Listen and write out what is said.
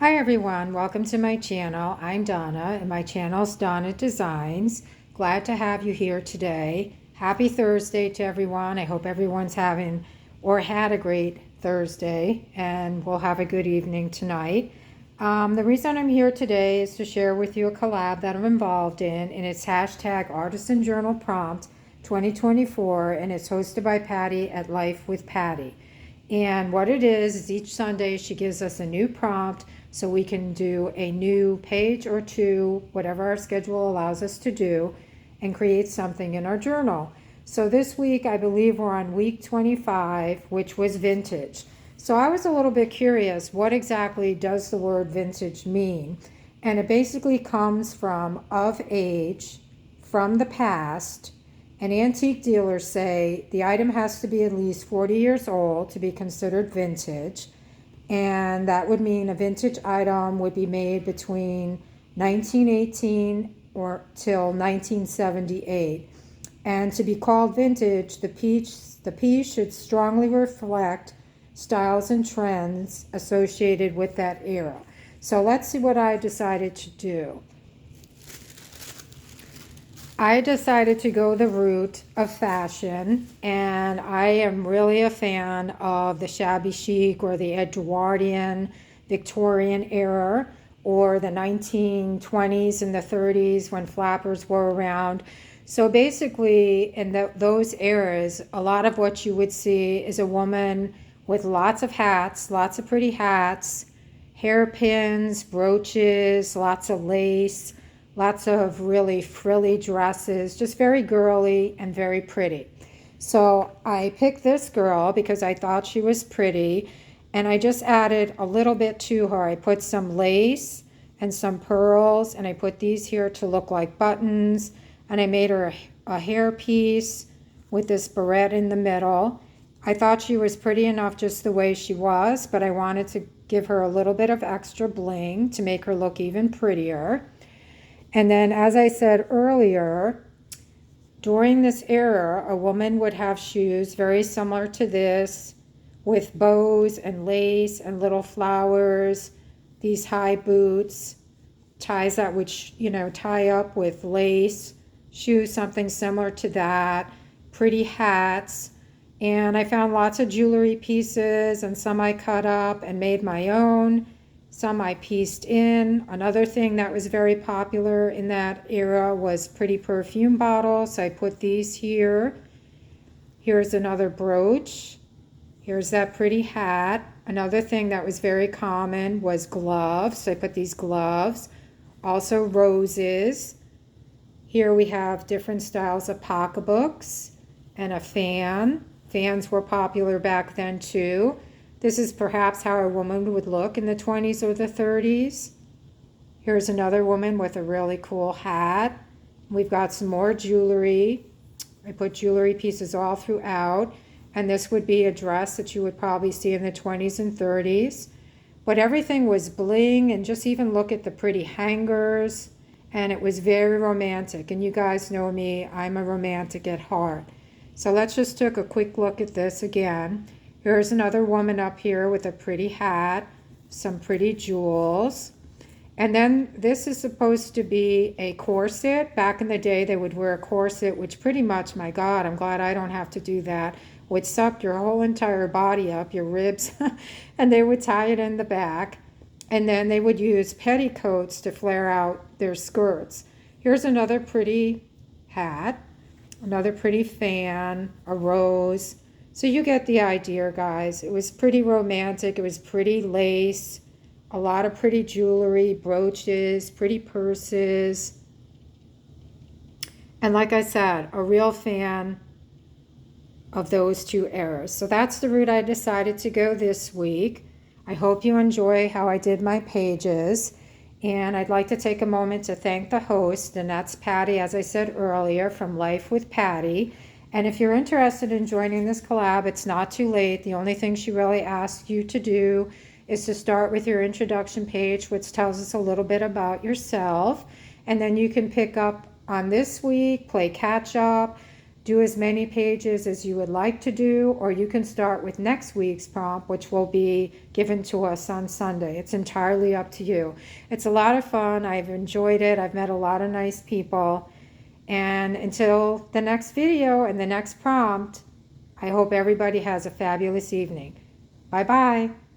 Hi everyone, welcome to my channel. I'm Donna and my channel's Donna Designs. Glad to have you here today. Happy Thursday to everyone. I hope everyone's having or had a great Thursday and we'll have a good evening tonight. The reason I'm here today is to share with you a collab that I'm involved in, and it's hashtag Artisan Journal Prompt 2024, and it's hosted by Patti at Life with Patti. And what it is each Sunday she gives us a new prompt so we can do a new page or two, whatever our schedule allows us to do, and create something in our journal. So this week, I believe we're on week 25, which was vintage. So I was a little bit curious, what exactly does the word vintage mean? And it basically comes from of age, from the past. And antique dealers say the item has to be at least 40 years old to be considered vintage. And that would mean a vintage item would be made between 1918 or till 1978. And to be called vintage, the piece should strongly reflect styles and trends associated with that era. So let's see what I decided to do. I decided to go the route of fashion, and I am really a fan of the shabby chic or the Edwardian Victorian era, or the 1920s and the 30s when flappers were around. So basically in those eras, a lot of what you would see is a woman with lots of hats, lots of pretty hats, hairpins, brooches, lots of lace, lots of really frilly dresses, just very girly and very pretty. So I picked this girl because I thought she was pretty, and I just added a little bit to her. I put some lace and some pearls, and I put these here to look like buttons, and I made her a hair piece with this barrette in the middle. I thought she was pretty enough just the way she was, but I wanted to give her a little bit of extra bling to make her look even prettier. And then, as I said earlier, during this era, a woman would have shoes very similar to this, with bows and lace and little flowers, these high boots, ties that would, tie up with lace, shoes, something similar to that, pretty hats. And I found lots of jewelry pieces, and some I cut up and made my own. Some I pieced in. Another thing that was very popular in that era was pretty perfume bottles. So I put these here. Here's another brooch. Here's that pretty hat. Another thing that was very common was gloves. So I put these gloves. Also roses. Here we have different styles of pocketbooks and a fan. Fans were popular back then too. This is perhaps how a woman would look in the 20s or the 30s. Here's another woman with a really cool hat. We've got some more jewelry. I put jewelry pieces all throughout. And this would be a dress that you would probably see in the 20s and 30s. But everything was bling, and just even look at the pretty hangers. And it was very romantic. And you guys know me, I'm a romantic at heart. So let's just take a quick look at this again. Here's another woman up here with a pretty hat, some pretty jewels. And then this is supposed to be a corset. Back in the day, they would wear a corset, which pretty much, my God, I'm glad I don't have to do that, would suck your whole entire body up, your ribs, and they would tie it in the back. And then they would use petticoats to flare out their skirts. Here's another pretty hat, another pretty fan, a rose. So you get the idea, guys. It was pretty romantic. It was pretty lace, a lot of pretty jewelry, brooches, pretty purses. And like I said, a real fan of those two eras. So that's the route I decided to go this week. I hope you enjoy how I did my pages. And I'd like to take a moment to thank the host, and that's Patti, as I said earlier, from Life with Patti. And if you're interested in joining this collab, it's not too late. The only thing she really asks you to do is to start with your introduction page, which tells us a little bit about yourself. And then you can pick up on this week, play catch up, do as many pages as you would like to do, or you can start with next week's prompt, which will be given to us on Sunday. It's entirely up to you. It's a lot of fun. I've enjoyed it. I've met a lot of nice people. And until the next video and the next prompt, I hope everybody has a fabulous evening. Bye-bye.